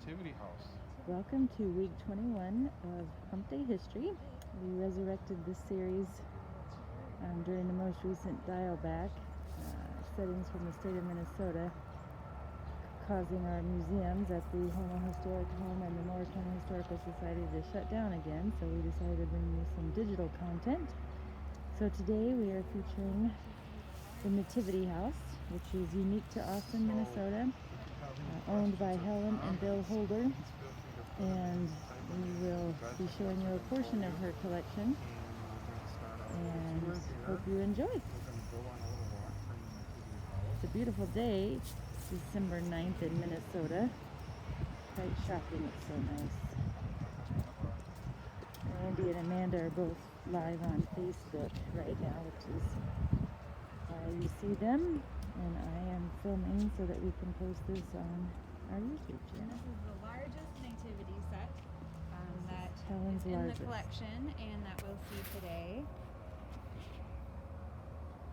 Nativity House. Welcome to week 21 of Hump Day history. We resurrected this series during the most recent dial back settings from the state of Minnesota, causing our museums at the Hormel Historic Home and the Morristown Historical Society to shut down again, so we decided to bring you some digital content. So today we are featuring the Nativity House, which is unique to Austin, Minnesota, owned by Helen and Bill Holder, and we will be showing you a portion of her collection, and hope you enjoy. It's a beautiful day, December 9th in Minnesota. Quite shocking, it's so nice. Andy and Amanda are both live on Facebook right now, which is why you see them, and I am filming so that we can post this on our YouTube channel. This is the largest nativity set that Helen's is in largest. the collection and that we'll see today.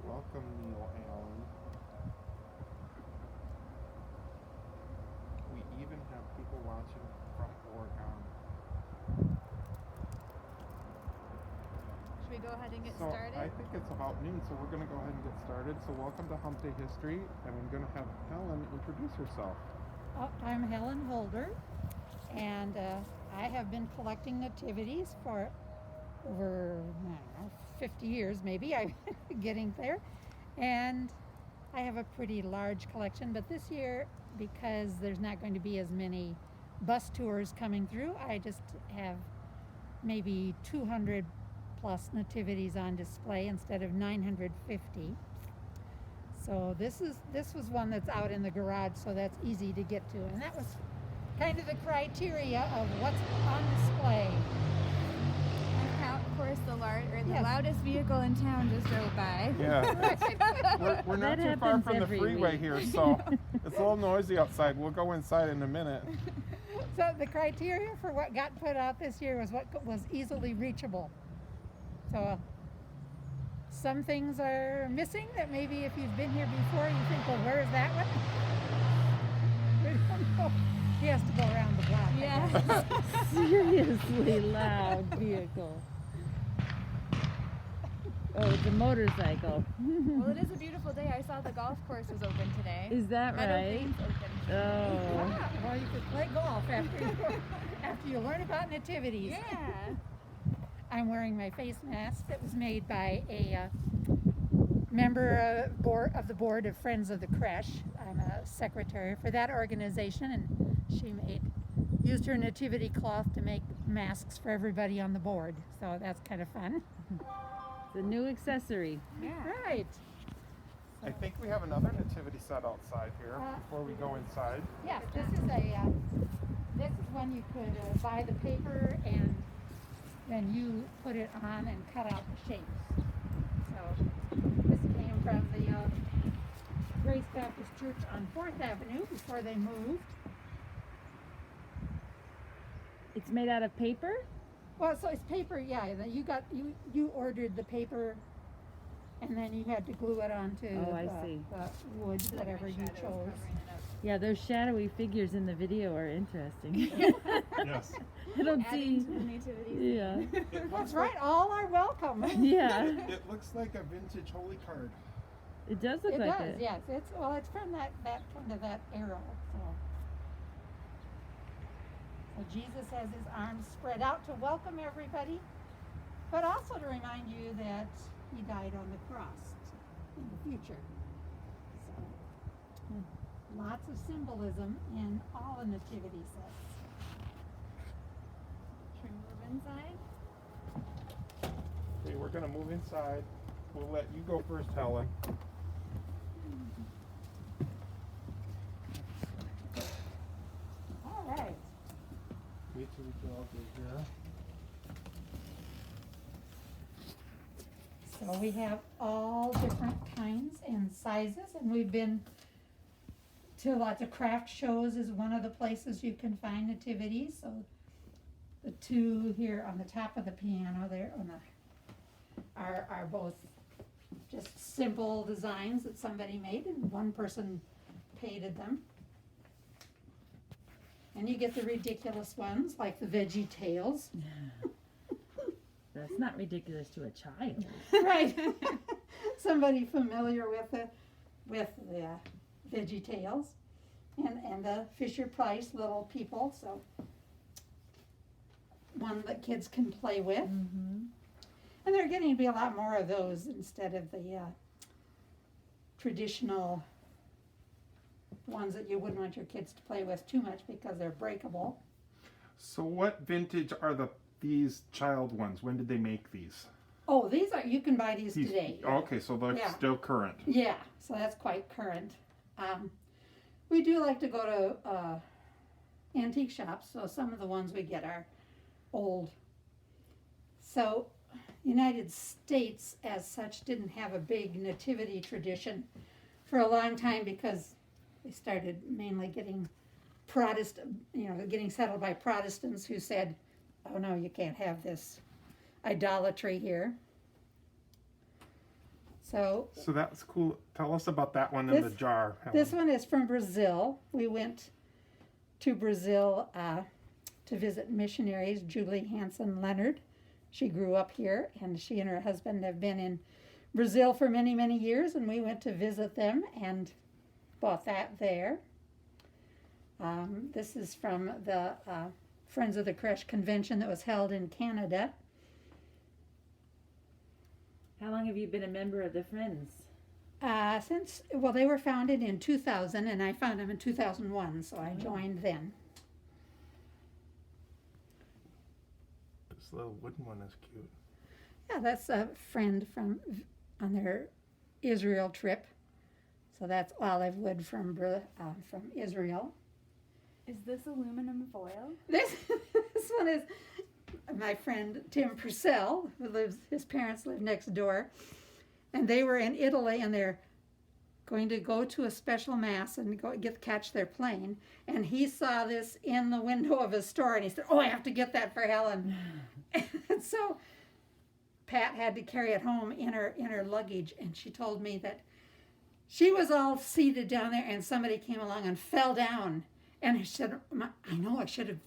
Welcome, Neil Allen. We even have people watching from Oregon. Should we go ahead and get So started? I think it's about noon, so we're going to go ahead and get started. So welcome to Hump Day History, and we're going to have Helen introduce herself. I'm Helen Holder, and I have been collecting nativities for over, I don't know, 50 years maybe. I'm getting there. And I have a pretty large collection, but this year, because there's not going to be as many bus tours coming through, I just have maybe 200 plus nativities on display instead of 950. So this was one that's out in the garage, so that's easy to get to, and that was kind of the criteria of what's on display. And of course, the Yes. loudest vehicle in town just drove by. Yeah. we're not That too far happens from the every freeway week. here, so it's a little noisy outside. We'll go inside in a minute. So the criteria for what got put out this year was what was easily reachable. So some things are missing that maybe if you've been here before, you think, well, where is that one? We don't know. He has to go around the block. Yeah. Seriously loud vehicle. Oh, it's a motorcycle. Well, it is a beautiful day. I saw the golf course was open today. Is that Meadow right? Green's open. Oh. Wow. Well, you could play golf after you learn about nativities. Yeah. I'm wearing my face mask that was made by a member of the board of Friends of the Creche. I'm a secretary for that organization, and she used her nativity cloth to make masks for everybody on the board. So that's kind of fun. The new accessory. Yeah. Right. I think we have another nativity set outside here before we go inside. Yes, this is one you could buy the paper and then you put it on and cut out the shapes. So this came from the Grace Baptist Church on 4th Avenue before they moved. It's made out of paper? Well, so it's paper, yeah. You ordered the paper, and then you had to glue it onto I see. the wood, whatever you chose. Yeah, those shadowy figures in the video are interesting. Yes. I don't Adding see. to the nativity. Yeah. It That's right. All are welcome. Yeah. It looks like a vintage holy card. It does look It like does, it. yes. It's from that kind of that era. So Jesus has his arms spread out to welcome everybody, but also to remind you that he died on the cross in the future. So lots of symbolism in all the nativity sets. Should we move inside? Okay, we're going to move inside. We'll let you go first, Helen. All right. Wait till we get all through here. So we have all different kinds and sizes, and we've been to lots of craft shows is one of the places you can find nativities. So the two here on the top of the piano there are both just simple designs that somebody made, and one person painted them. And you get the ridiculous ones, like the Veggie Tales. That's not ridiculous to a child. Right. Somebody familiar with the Veggie Tales. And the Fisher Price little people, so one that kids can play with. Mm-hmm. And they're getting to be a lot more of those instead of the traditional ones that you wouldn't want your kids to play with too much because they're breakable. So what vintage are these child ones? When did they make these? Oh, you can buy these today. Oh, okay, so they're still current. Yeah, so that's quite current. We do like to go to antique shops, so some of the ones we get are old. So United States as such didn't have a big nativity tradition for a long time because they started mainly getting getting settled by Protestants who said, oh no, you can't have this idolatry here. So that's cool. Tell us about that one in the jar, Helen. This one is from Brazil. We went to Brazil to visit missionaries, Julie Hansen Leonard. She grew up here, and she and her husband have been in Brazil for many, many years, and we went to visit them and bought that there. This is from the Friends of the Creche convention that was held in Canada. How long have you been a member of the Friends? They were founded in 2000, and I found them in 2001, so I joined then. This little wooden one is cute. Yeah, that's a friend on their Israel trip. So that's olive wood from Israel. Is this aluminum foil? This one is my friend Tim Purcell, his parents live next door, and they were in Italy, and they're going to go to a special mass and catch their plane, and he saw this in the window of a store, and he said, oh, I have to get that for Helen. And so Pat had to carry it home in her luggage, and she told me that she was all seated down there, and somebody came along and fell down, and she said, I know I should have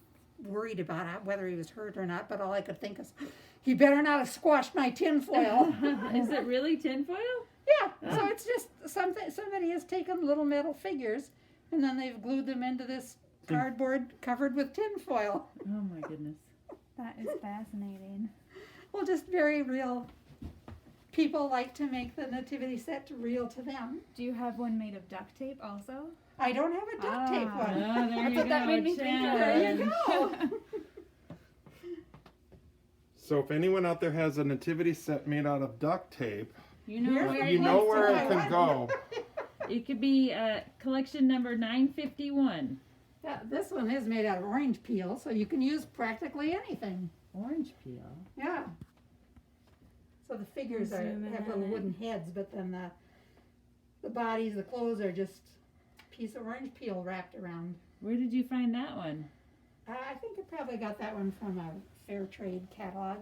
worried about whether he was hurt or not, but all I could think is, he better not have squashed my tinfoil. Is it really tinfoil? Yeah, so it's just somebody has taken little metal figures and then they've glued them into this cardboard covered with tinfoil. Oh my goodness. That is fascinating. Well, just very real. People like to make the nativity set real to them. Do you have one made of duct tape also? I don't have a duct tape one. Oh, there you go. That made me think of. There you go. So if anyone out there has a nativity set made out of duct tape, you know where it can go. It could be collection number 951. Yeah, this one is made out of orange peel, so you can use practically anything. Orange peel? Yeah. So the figures have little wooden heads, but then the bodies, the clothes are just a piece of orange peel wrapped around. Where did you find that one? I think I probably got that one from a fair trade catalog.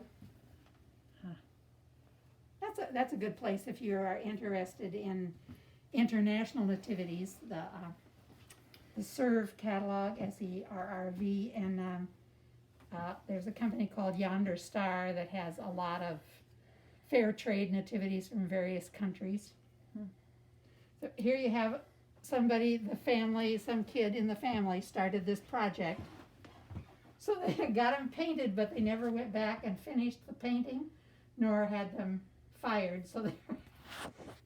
Huh. That's a good place if you are interested in international nativities. The Serve catalog, SERRV, and there's a company called Yonder Star that has a lot of fair trade nativities from various countries. So here you have some kid in the family started this project. So they got them painted, but they never went back and finished the painting, nor had them fired. So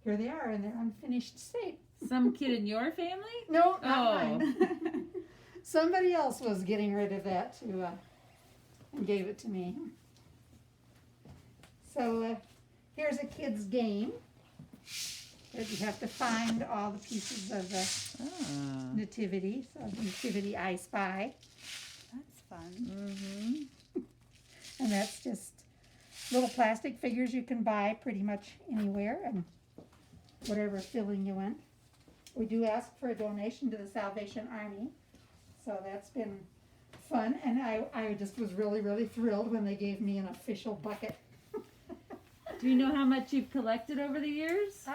here they are in their unfinished state. Some kid in your family? No, not mine. Somebody else was getting rid of that and gave it to me. So here's a kid's game. You have to find all the pieces of the nativity. So Nativity I Spy. That's fun. Mm-hmm. And that's just little plastic figures you can buy pretty much anywhere and whatever filling you want. We do ask for a donation to the Salvation Army. So that's been fun. And I just was really, really thrilled when they gave me an official bucket. Do you know how much you've collected over the years?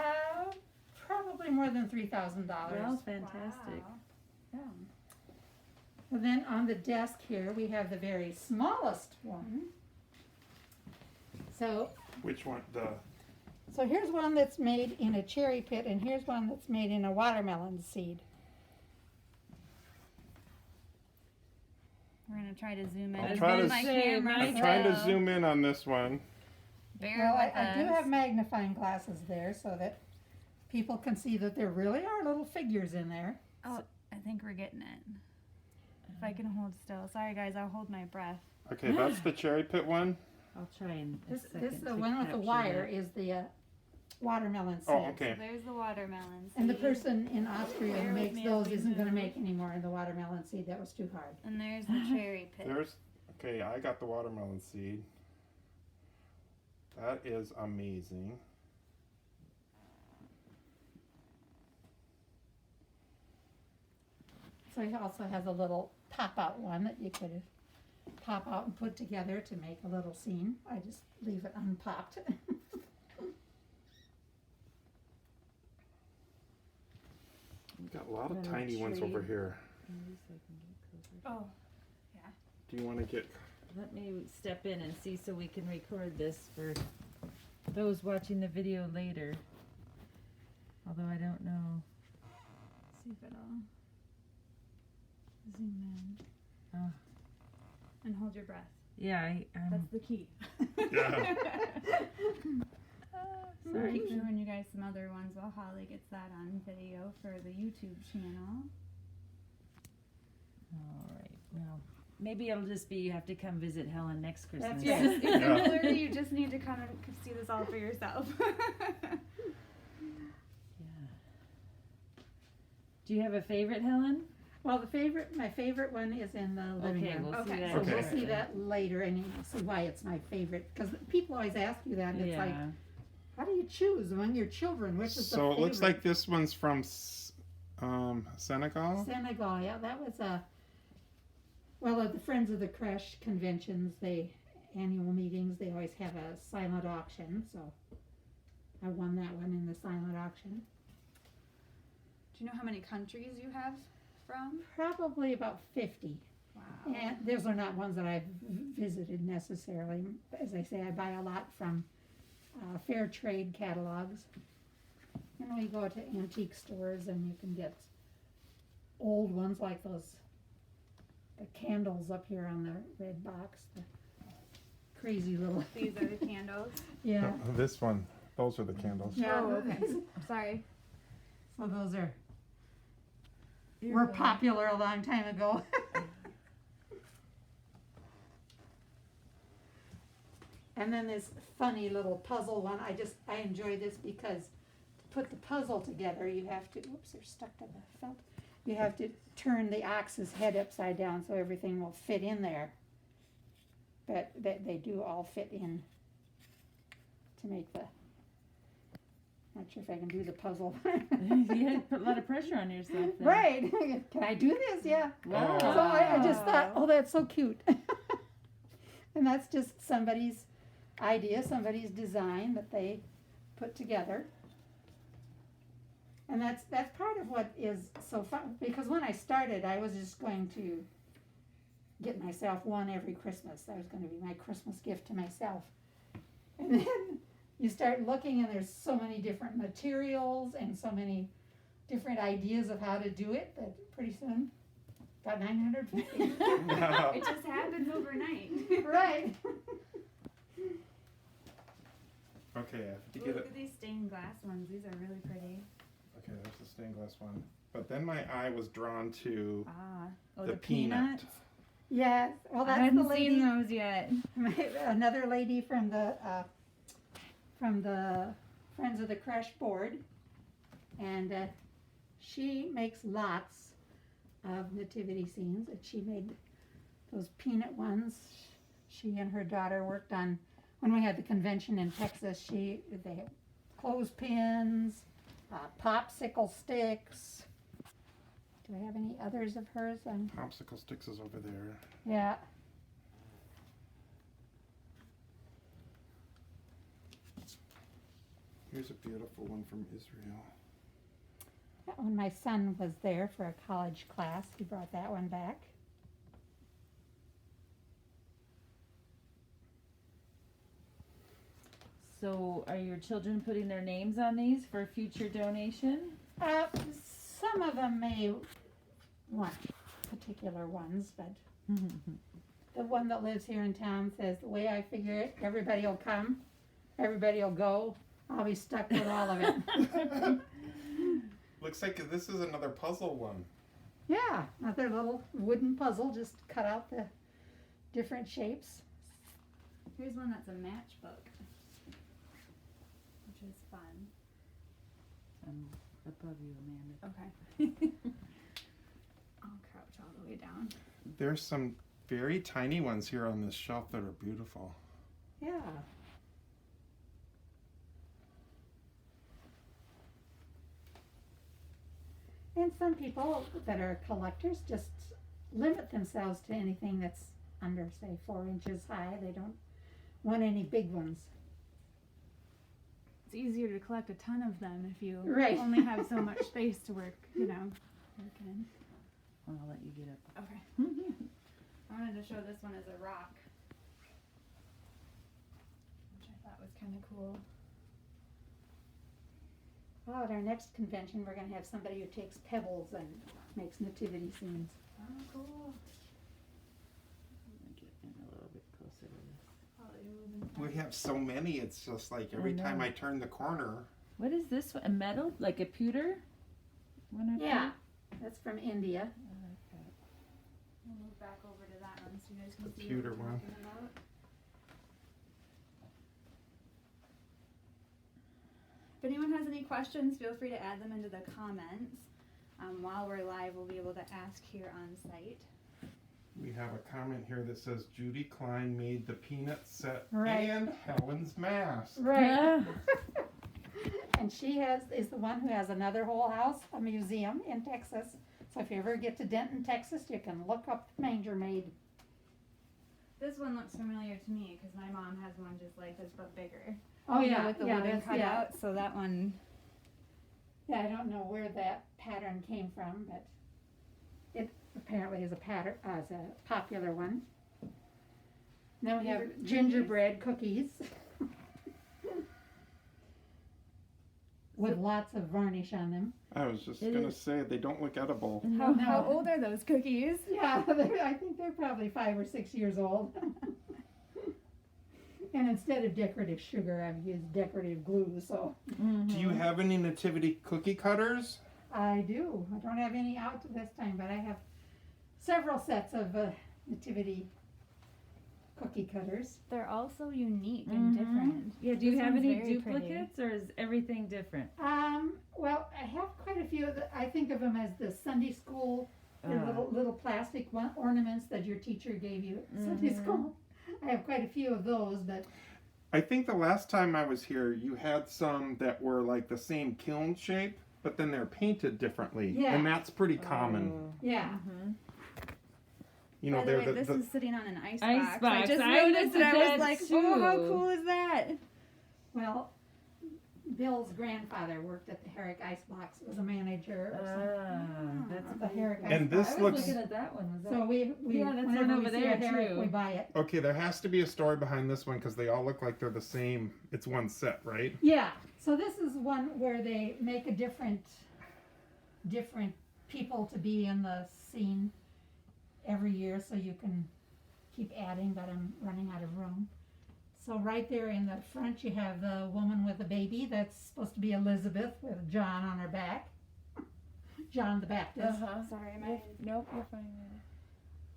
Probably more than $3,000. Well, fantastic. Wow. Yeah. So then on the desk here, we have the very smallest one. So Which one? So here's one that's made in a cherry pit, and here's one that's made in a watermelon seed. We're gonna try to zoom in. I'll and try bend to my say, camera. I'm trying to so zoom in on this one. Bear Well, with I do us. have magnifying glasses there so that people can see that there really are little figures in there. Oh, I think we're getting it. If I can hold still. Sorry, guys. I'll hold my breath. Okay, that's the cherry pit one. I'll try in a This second the to one with the capture wire that. is the watermelon seeds. Oh, okay. So there's the watermelon. And the seed. person in Austria Bear who with makes me as those we isn't going to move. make any more in the watermelon seed. That was too hard. And there's the cherry pit. Okay, I got the watermelon seed. That is amazing. So he also has a little pop-out one that you could pop out and put together to make a little scene. I just leave it unpopped. We've got a lot of Little tiny ones over tree. here. Maybe so I can get closer. Oh, Do you want to get? Let me step in and see so we can record this for those watching the video later. Although I don't know. see if it'll zoom in. Oh. And hold your breath. Yeah, I'm That's the key. Yeah. Sorry. Sorry. Keep showing you guys some other ones while Holly gets that on video for the YouTube channel. all right. Well, maybe it'll just be you have to come visit Helen next Christmas. Yeah. Yes, Yeah. literally, you just need to come and see this all for yourself. Yeah. Do you have a favorite, Helen? Well, my favorite one is in the living Okay, room. we'll see Okay. that. So Okay. we'll see that later, and you'll see why it's my favorite. Because people always ask you that, and it's like, how do you choose among your children? Which is the So favorite? it looks like this one's from Senegal. Senegal. Yeah, that was well, at the Friends of the Creche conventions, annual meetings, they always have a silent auction. So I won that one in the silent auction. Do you know how many countries you have from? Probably about 50. Wow. And those are not ones that I've visited necessarily. As I say, I buy a lot from fair trade catalogs. You know, you go to antique stores and you can get old ones like the candles up here on the red box. The crazy little. These are the candles. Yeah. This one. Those are the candles. Yeah. Oh, okay. Sorry. So those were popular a long time ago. And then this funny little puzzle one. I enjoy this because to put the puzzle together, you have to, oops, they're stuck to the felt. You have to turn the ox's head upside down so everything will fit in there. But they do all fit in to make the, not sure if I can do the puzzle. You had to put a lot of pressure on yourself there. Right. Can I do this? Yeah. Wow. So I just thought, oh, that's so cute. And that's just somebody's idea, somebody's design that they put together. And that's part of what is so fun, because when I started, I was just going to get myself one every Christmas. That was going to be my Christmas gift to myself. And then you start looking, and there's so many different materials and so many different ideas of how to do it that pretty soon got 950. It just happens overnight. Right. Okay, I have to Look get it. at these stained glass ones. These are really pretty. Okay, there's the stained glass one. But then my eye was drawn to Ah. Oh, the the peanut. peanuts. Yeah. Well, I that's the hadn't lady. seen those yet. Another lady from the Friends of the Creche board, and she makes lots of nativity scenes. And she made those peanut ones. She and her daughter worked on when we had the convention in Texas. They had clothespins, popsicle sticks. Do I have any others of hers? Popsicle sticks is over there. Yeah. Here's a beautiful one from Israel. When my son was there for a college class, he brought that one back. So are your children putting their names on these for future donation? Some of them may want particular ones, but the one that lives here in town says, the way I figure it, everybody will come, everybody will go. I'll be stuck with all of it. Looks like this is another puzzle one. Yeah, another little wooden puzzle, just cut out the different shapes. Here's one that's a matchbook, which is fun. I'm above you, Amanda. Okay. I'll crouch all the way down. There's some very tiny ones here on this shelf that are beautiful. Yeah. And some people that are collectors just limit themselves to anything that's under, say, 4 inches high. They don't want any big ones. It's easier to collect a ton of them if you Right. only have so much space to work in. I'll let you get up. Okay. I wanted to show this one as a rock, which I thought was kind of cool. Well, at our next convention, we're going to have somebody who takes pebbles and makes nativity scenes. Oh, cool. Get in a little bit closer to this. Probably moving We have so many, it's just like every time I turn the corner. What is this one? A metal? Like a pewter? One up Yeah, that's from India. there? I like that. We'll move back over to that one so you guys can The see pewter what we're one. talking about. If anyone has any questions, feel free to add them into the comments. While we're live, we'll be able to ask here on site. We have a comment here that says Judy Klein made the peanut set Right. and Helen's mask. Right. And she is the one who has another whole house, a museum in Texas. So if you ever get to Denton, Texas, you can look up Manger Maid. This one looks familiar to me because my mom has one just like this but bigger. Oh You know, yeah, with the yeah, wooden that's- yeah. cutout. So that one. Yeah, I don't know where that pattern came from, but it apparently is a pattern, is a popular one. Then we have gingerbread cookies with lots of varnish on them. I was just It gonna is- say they don't look edible. How old are those cookies? Yeah, I think they're probably 5 or 6 years old. And instead of decorative sugar, I've used decorative glue, so Do you have any nativity cookie cutters? I do. I don't have any out this time, but I have several sets of nativity cookie cutters. They're all so unique and different. Yeah, do you This have one's any very pretty. duplicates or is everything different? Well, I have quite a few. I think of them as the Sunday school, they're little plastic ornaments that your teacher gave you at Sunday school. I have quite a few of those, but I think the last time I was here, you had some that were like the same kiln shape, but then they're painted differently. Yeah. And that's pretty common. yeah. You know, By the they're way, this is sitting on an ice box. I box. just I noticed it. I noticed was that like, oh, how too. cool is that? Well, Bill's grandfather worked at the Herrick Icebox, was a manager or That's something. The Herrick And Icebox. this I was looks looking at that one. Was that? So we Yeah, that's whenever one we over see there, a Herrick, too. we buy it. okay. There has to be a story behind this one because they all look like they're the same. It's one set, right? Yeah. So this is one where they make a different people to be in the scene every year, so you can keep adding. But I'm running out of room. So right there in the front, you have the woman with the baby. That's supposed to be Elizabeth with John on her back. John the Baptist. Sorry, my Nope, you're fine.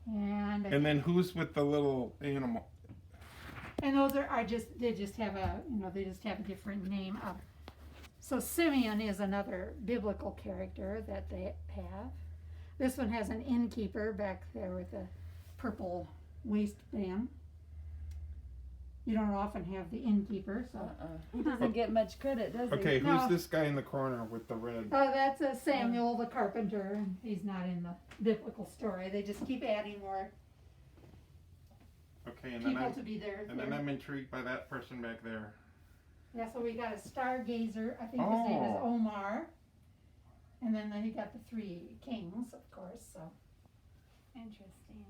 And And then who's with the little animal? And those are just, they just have a different name. So Simeon is another biblical character that they have. This one has an innkeeper back there with a purple waistband. You don't often have the innkeeper, so. He doesn't get much credit, does he? Okay, No. who's this guy in the corner with the red? Oh, that's Samuel the carpenter, and he's not in the biblical story. They just keep adding more Okay, and then people I'm to be there. I'm intrigued by that person back there. Yeah, so we got a stargazer. I think his name is Oh. Omar. And then you got the 3 kings, of course. So interesting.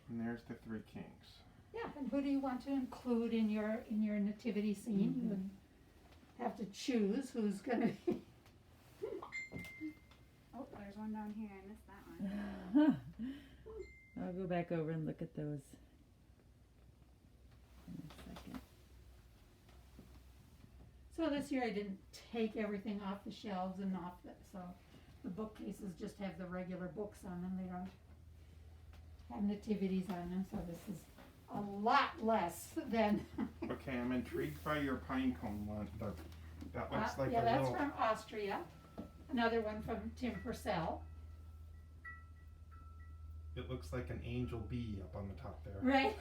And there's the 3 kings. Yeah, and who do you want to include in your nativity scene? You have to choose who's going to be. Oh, there's one down here. I missed that one. I'll go back over and look at those in a second. So this year I didn't take everything off the shelves and so the bookcases just have the regular books on them. They don't have nativities on them, so this is a lot less than. Okay, I'm intrigued by your pine cone one. That looks like yeah, a that's little. from Austria. Another one from Tim Purcell. It looks like an angel bee up on the top there. Right?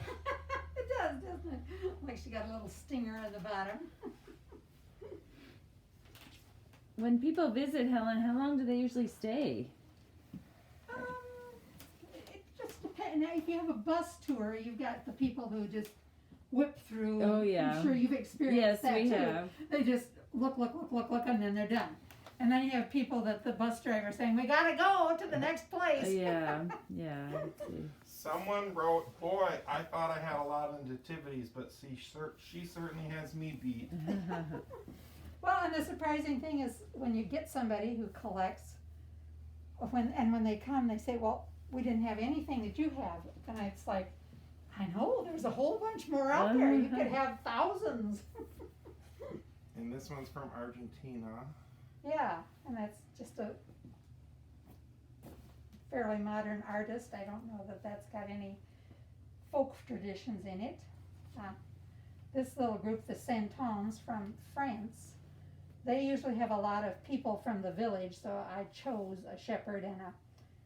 It does, doesn't it? Like she got a little stinger at the bottom. When people visit, Helen, how long do they usually stay? It just depends. Now, if you have a bus tour, you've got the people who just whip through. Oh, yeah. I'm sure you've experienced Yes, that we too. have. They just look, and then they're done. And then you have people that the bus driver saying, "We gotta go to the next place." Yeah, let's see. Someone wrote, "Boy, I thought I had a lot of nativities, but she certainly has me beat." Well, and the surprising thing is when you get somebody who collects, when they come, they say, "Well, we didn't have anything that you have," and it's like, I know there's a whole bunch more out there. You could have thousands. And this one's from Argentina. Yeah, and that's just a fairly modern artist. I don't know that that's got any folk traditions in it. This little group, the Santons from France, they usually have a lot of people from the village, so I chose a shepherd and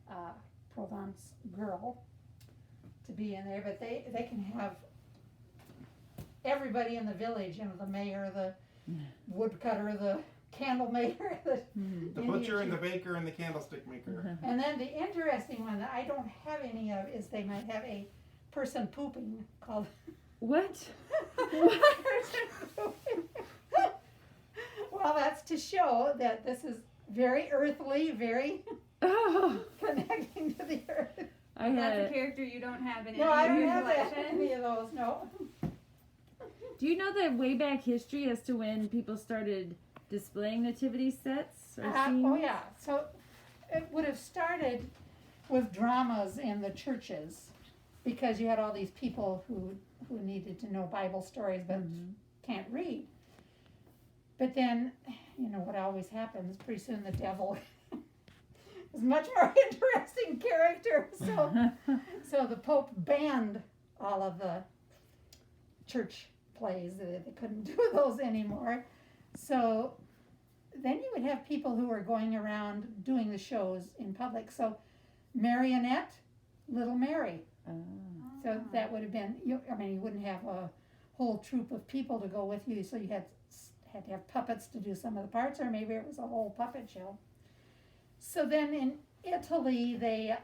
a Provence girl to be in there, but they can have everybody in the village, the mayor, the woodcutter, the candle maker, The butcher and the baker and the candlestick maker. and then the interesting one that I don't have any of is they might have a person pooping called What? person pooping. Well, that's to show that this is very earthly, very connecting to the earth. That's a character you don't have in No, I any don't of your have that, collection. any of those, no. Do you know the way back history as to when people started displaying nativity sets or scenes? Oh yeah, so it would have started with dramas in the churches because you had all these people who needed to know Bible stories but can't read. But then, what always happens, pretty soon the devil is a much more interesting character. So the Pope banned all of the church plays. They couldn't do those anymore. So then you would have people who were going around doing the shows in public. So marionette, Little Mary. So that would have been, you wouldn't have a whole troop of people to go with you. So you had to have puppets to do some of the parts, or maybe it was a whole puppet show. So then in Italy, they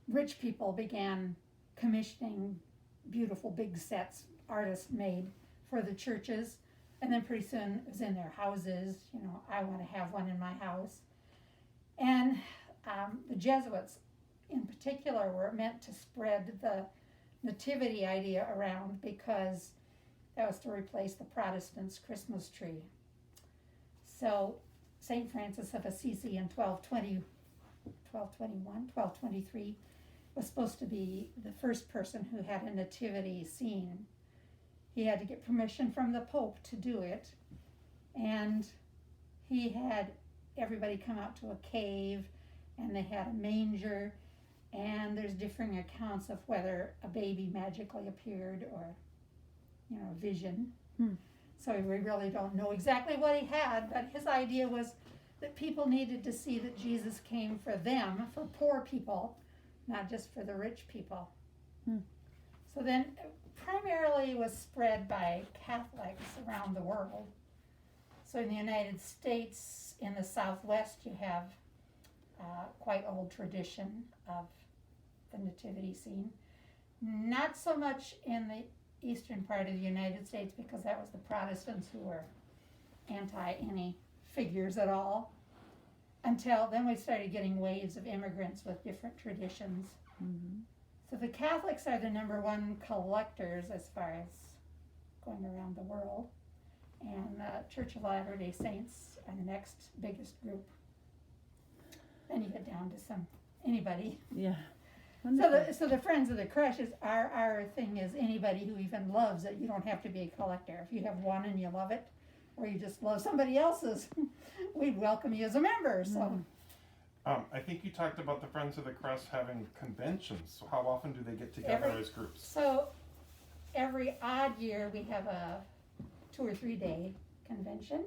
rich people began commissioning beautiful big sets artists made for the churches, and then pretty soon it was in their houses. I want to have one in my house. And the Jesuits in particular were meant to spread the nativity idea around because that was to replace the Protestants' Christmas tree. So St. Francis of Assisi in 1223 was supposed to be the first person who had a nativity scene. He had to get permission from the Pope to do it, and he had everybody come out to a cave, and they had a manger, and there's differing accounts of whether a baby magically appeared or, a vision. So we really don't know exactly what he had, but his idea was that people needed to see that Jesus came for them, for poor people, not just for the rich people. So then primarily was spread by Catholics around the world. So in the United States, in the Southwest, you have quite old tradition of the nativity scene. Not so much in the eastern part of the United States because that was the Protestants who were anti any figures at all. Until then we started getting waves of immigrants with different traditions. So the Catholics are the #1 collectors as far as going around the world. And Church of Latter-day Saints are the next biggest group. Then you get down to anybody. Yeah. So Wonderful. the Friends of the Crush is our thing is anybody who even loves it. You don't have to be a collector. If you have one and you love it, or you just love somebody else's, we'd welcome you as a member. So I think you talked about the Friends of the Crest having conventions. So how often do they get together as groups? so every odd year we have a 2 or 3 day convention.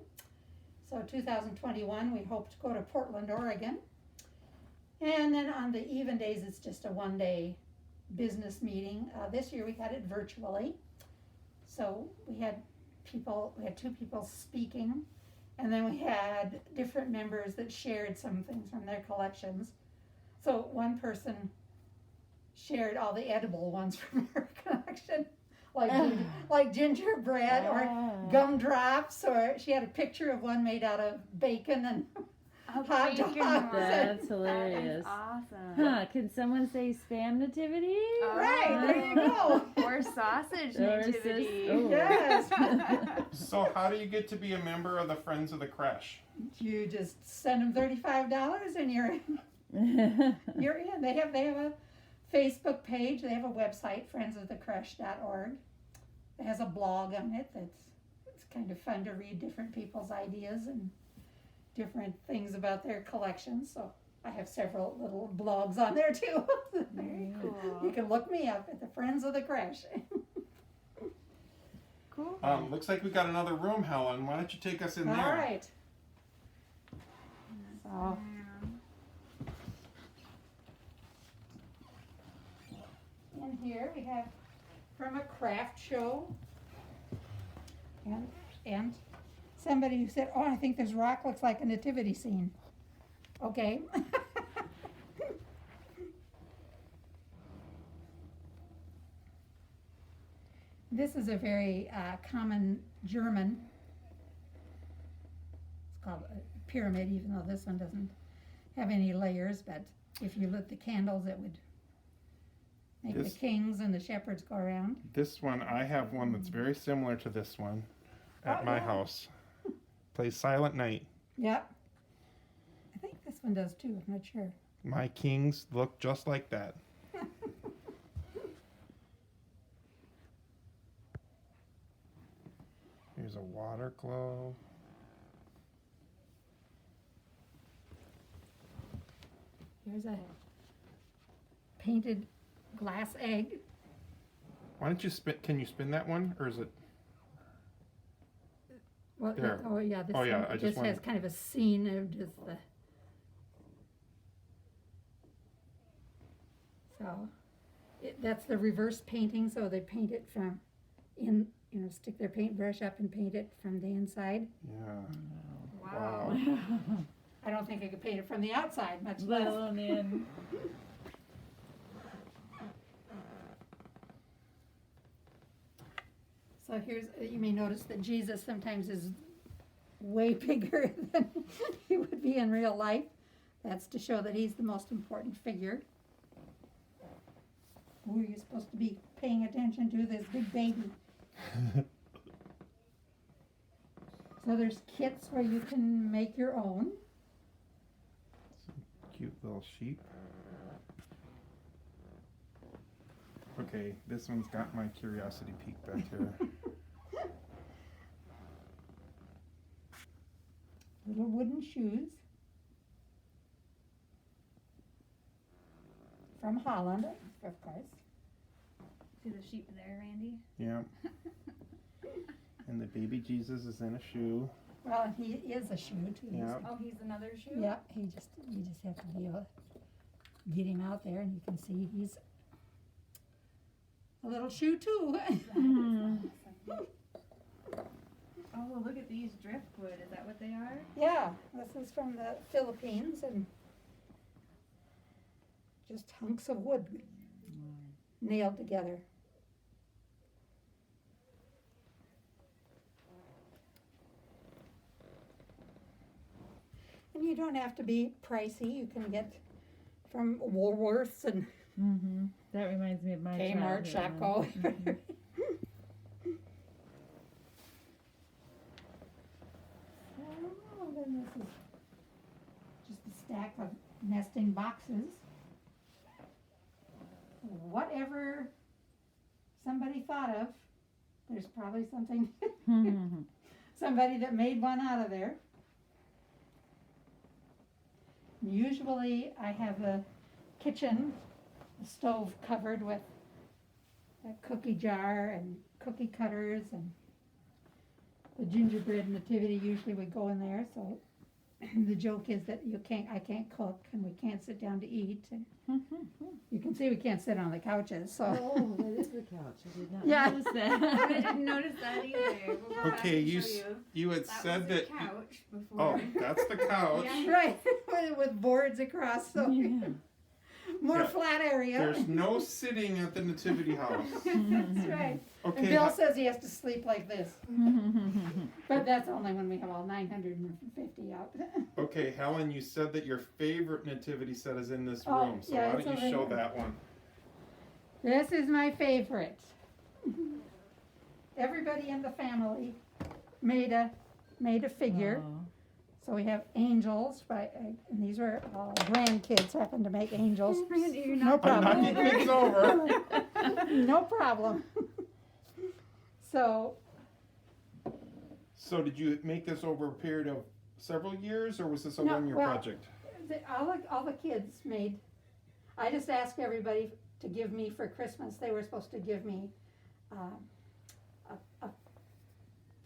So 2021 we hope to go to Portland, Oregon. And then on the even days, it's just a 1 day business meeting. This year we had it virtually. So we had 2 people speaking, and then we had different members that shared some things from their collections. So one person shared all the edible ones from her collection, like gingerbread or gumdrops, or she had a picture of one made out of bacon and hot dogs. That's hilarious. That is awesome. Huh, can someone say spam nativity? Right, there you go. Or sausage Or nativity. oh. Yes. So how do you get to be a member of the Friends of the Crash? You just send them $35 and you're in. They have a Facebook page. They have a website, friendsofthecrush.org. It has a blog on it it's kind of fun to read different people's ideas and different things about their collections. So I have several little blogs on there too. Very cool. You can look me up at the Friends of the Crush. Cool. Looks like we got another room, Helen. Why don't you take us in there? All right. Oh. In here we have from a craft show, and somebody who said, "Oh, I think this rock looks like a nativity scene." Okay. This is a very common German. It's called a pyramid, even though this one doesn't have any layers. But if you lit the candles, it would make the kings and the shepherds go around. This one, I have one that's very similar to this one at my house. Plays Silent Night. Yep. I think this one does too. I'm not sure. My kings look just like that. Here's a water globe. Here's a painted glass egg. Why don't you spin? Can you spin that one, or is it? Well, There. oh yeah, this Oh, yeah, one I just just has wanted- kind of a scene of just the. So, that's the reverse painting. So they paint it from stick their paintbrush up and paint it from the inside. Yeah. Wow. I don't think I could paint it from the outside, much Let less. alone in. So you may notice that Jesus sometimes is way bigger than he would be in real life. That's to show that he's the most important figure. Who are you supposed to be paying attention to, this big baby? So there's kits where you can make your own. Cute little sheep. Okay, this one's got my curiosity peaked back here. Little wooden shoes from Holland, of course. See the sheep there, Randy? Yeah. And the baby Jesus is in a shoe. Well, he is a shoe too. Yeah. Oh, he's another shoe? Yeah, you just have to be able to get him out there, and you can see he's a little shoe too. Oh, look at these driftwood. Is that what they are? Yeah, this is from the Philippines, and just hunks of wood nailed together. And you don't have to be pricey. You can get from Woolworths and Mm-hmm. That reminds me of my Kmart, childhood. Shopko. Mhm. Oh, then this is just a stack of nesting boxes. Whatever somebody thought of, there's probably something, Mhm. somebody that made one out of there. Usually I have a kitchen, a stove covered with a cookie jar and cookie cutters, and the gingerbread nativity usually would go in there. So the joke is that I can't cook and we can't sit down to eat. And you can see we can't sit on the couches. So Oh, that is the couch. I did not Yeah. notice I that. didn't notice that either. We'll go back Okay, and you show you had that said was that. a couch before. Oh, that's the couch. Yeah. right, with boards across, so Yeah. more Yeah. flat area. There's no sitting at the Nativity House. That's right. And Okay, Bill says he has to sleep like this, Mhm. but that's only when we have all 950 out. okay, Helen, you said that your favorite nativity set is in this Oh, room, so yeah, why it's don't you over show here. that one? This is my favorite. Everybody in the family made a figure. Oh. So we have angels, right? And these were all grandkids happen to make angels. Randy, you're No not I'm problem. knocking things over. No problem. So So did you make this over a period of several years, or was this a No, one-year well, project? all the kids made. I just asked everybody to give me for Christmas. They were supposed to give me a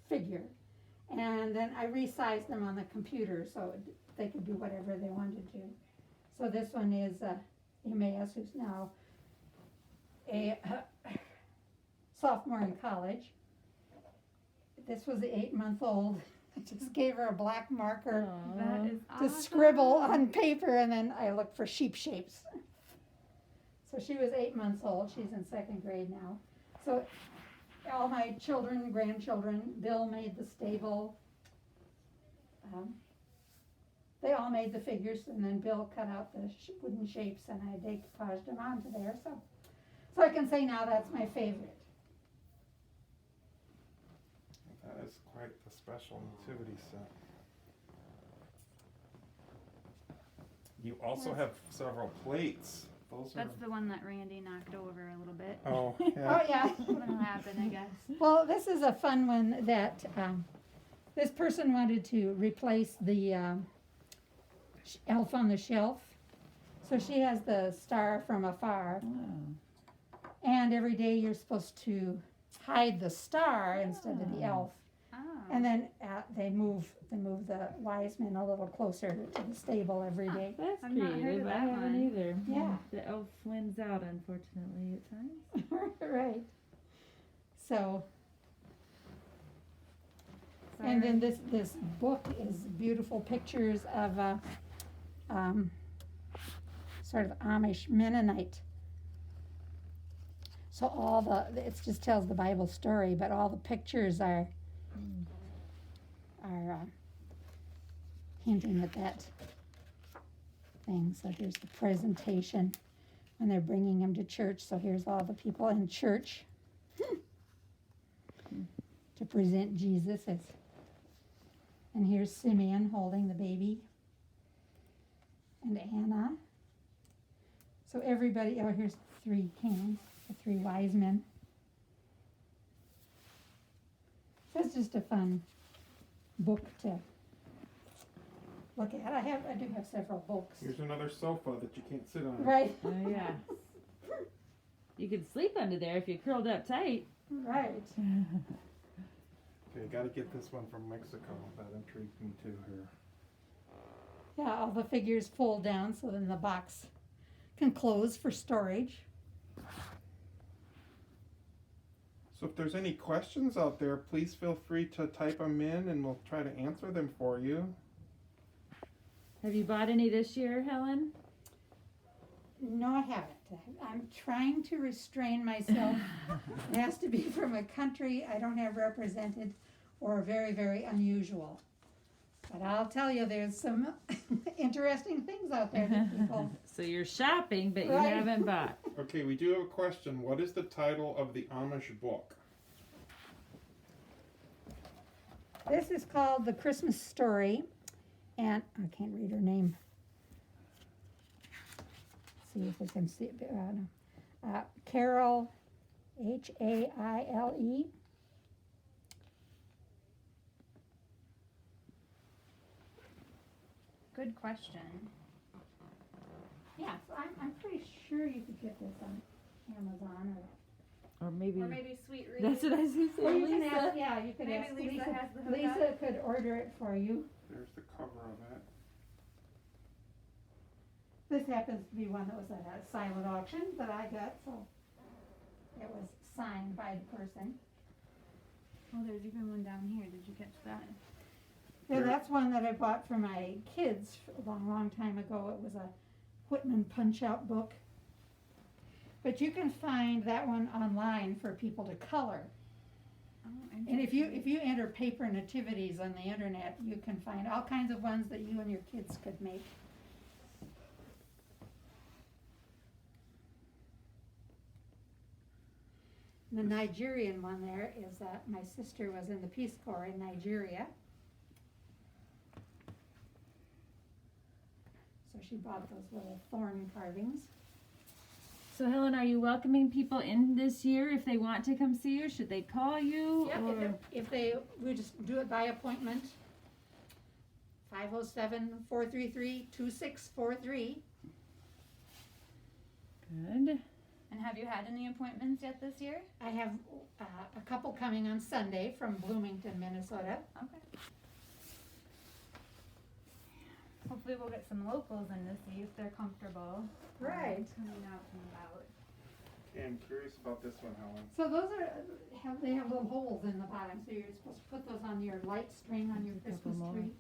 figure, and then I resized them on the computer so they could do whatever they wanted to. So this one is Emmaus, who's now a sophomore in college. This was the 8-month-old. I just gave her a black marker That Aw. is to awesome. scribble on paper, and then I looked for sheep shapes. So she was 8 months old. She's in 2nd grade now. So all my children, grandchildren, Bill made the stable. They all made the figures, and then Bill cut out the wooden shapes, and I decoupaged them onto there. So I can say now that's my favorite. That is quite the special nativity set. You also Yes. have several plates. Those That's the one that Randy knocked over a little bit. are. Oh, Oh yeah. yeah. That'll happen, I guess. Well, this is a fun one that this person wanted to replace the elf on the shelf. So she has the star from afar, Oh. and every day you're supposed to hide the star instead of the elf. Oh. And then they move the wise men a little closer to the stable every day. That's I've not heard creative. of I that haven't one. either. Yeah. The elf wins out, unfortunately, at times. Right. So, Sorry. and then this book is beautiful pictures of sort of Amish Mennonite. So it just tells the Bible story, but all the pictures are hinting at that thing. So here's the presentation when they're bringing him to church. So here's all the people in church to present Jesus as. And here's Simeon holding the baby, and Anna. So everybody, oh, here's 3 kings, the 3 wise men. So it's just a fun book to look at. I do have several books. Here's another sofa that you can't sit on. Right, Oh, yeah. You could sleep under there if you curled up tight. right. Okay, gotta get this one from Mexico. That intrigued me too here. Yeah, all the figures fold down so then the box can close for storage. So if there's any questions out there, please feel free to type them in and we'll try to answer them for you. Have you bought any this year, Helen? No, I haven't. I'm trying to restrain myself. It has to be from a country I don't have represented or very, very unusual. But I'll tell you, there's some interesting things out there that people So you're shopping, but you Right. haven't bought. Okay, we do have a question. What is the title of the Amish book? This is called The Christmas Story, and I can't read her name. See if we can see it. No. Carol, Haile. Good question. Yeah, so I'm pretty sure you could get this on Amazon Or maybe. Or maybe Sweet Reed. That's what I was going to or say, you can Lisa. ask, yeah, you could Maybe ask Lisa has the hookup. Lisa could order it for you. There's the cover of it. This happens to be one that was at a silent auction that I got, so it was signed by the person. Oh, there's even one down here. Did you catch that? Yeah, Here. that's one that I bought for my kids a long, long time ago. It was a Whitman punch-out book. But you can find that one online for people to color. Oh, And if you enter paper nativities on the internet, you can find all kinds of ones that you and your kids could make. The Nigerian one there is that my sister was in the Peace Corps in Nigeria. So she bought those little thorn carvings. So Helen, are you welcoming people in this year if they want to come see you? Should they call you? Yeah, or? we just do it by appointment. 507-433-2643. Good. And have you had any appointments yet this year? I have a couple coming on Sunday from Bloomington, Minnesota. Okay. Hopefully we'll get some locals in to see if they're comfortable. Right. Coming out and about. Okay, I'm curious about this one, Helen. So those they have little holes in the bottom, so you're supposed to put those on your light string on your A couple Christmas more. tree.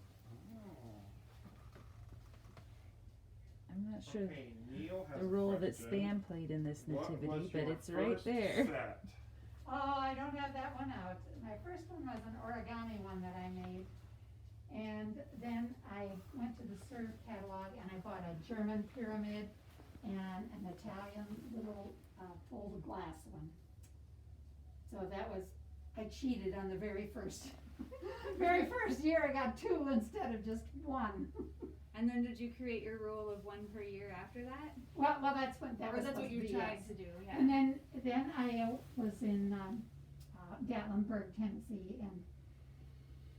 I'm not sure Okay, Neil has the a role that question. Stan played in this What nativity, was but your it's right first there. set? Oh, I don't have that one out. My first one was an origami one that I made. And then I went to the Serve catalog and I bought a German pyramid and an Italian little folded glass one. So that was, I cheated on the very first year. I got two instead of just one. And then did you create your rule of one per year after that? Well, that's what that Or was that's what supposed you to be, tried yes. to do, yeah. And then I was in Gatlinburg, Tennessee, and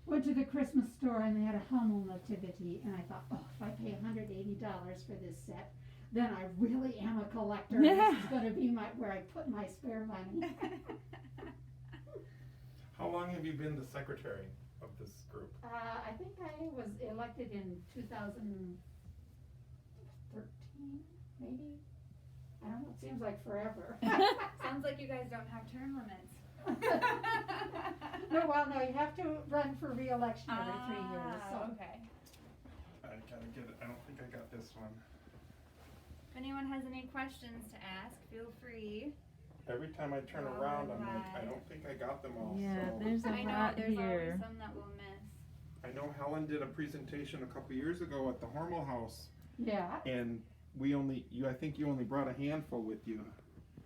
went to the Christmas store and they had a Hummel nativity, and I thought, oh, if I pay $180 for this set, then I really am a collector. This is going to be where I put my spare money. How long have you been the secretary of this group? I think I was elected in 2013, maybe. I don't know. It seems like forever. Sounds like you guys don't have term limits. No, you have to run for re-election every 3 years. So. Okay. I gotta get it. I don't think I got this one. If anyone has any questions to ask, feel free. Every time I turn Oh, around, I'm like, I right. don't think I got them all. Yeah, so. there's a I know lot there's here. always some that we'll miss. I know Helen did a presentation a couple years ago at the Hormel house, Yeah. and I think you only brought a handful with you.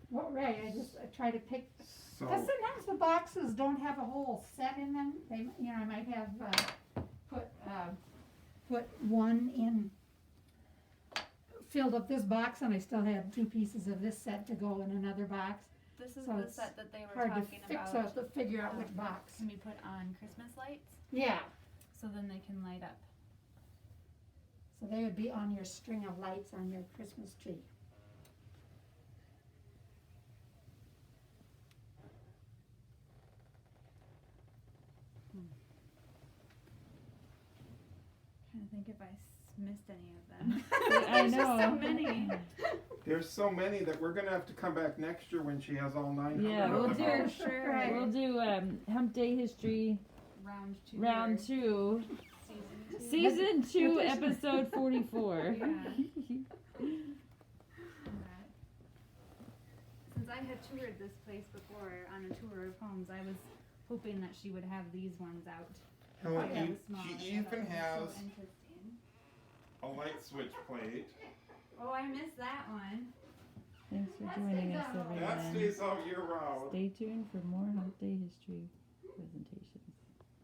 Well, right. I try to pick. So Because sometimes the boxes don't have a whole set in them. They, I might have put one in, filled up this box, and I still had two pieces of this set to go in another box. This is So the it's set that they were Hard to talking fix about. to figure out which box. Can be put on Christmas lights, Yeah. so then they can light up. So they would be on your string of lights on your Christmas tree. Trying to think if I missed any of them. I There's just so know. many. there's so many that we're gonna have to come back next year when she has all 900 Yeah, of we'll them do- out. Sure. Right. We'll do Hump Day History Round two. Round here. 2, Season two. Season 2, Edition. Episode 44. Yeah. Alright. Since I had toured this place before on a tour of homes, I was hoping that she would have these ones out. Helen, Yeah, you- small. she I thought even it was has so interesting. a light switch plate, Oh, I missed that one. Thanks for joining us, That everyone. stays all year round. Stay tuned for more Hump Day history.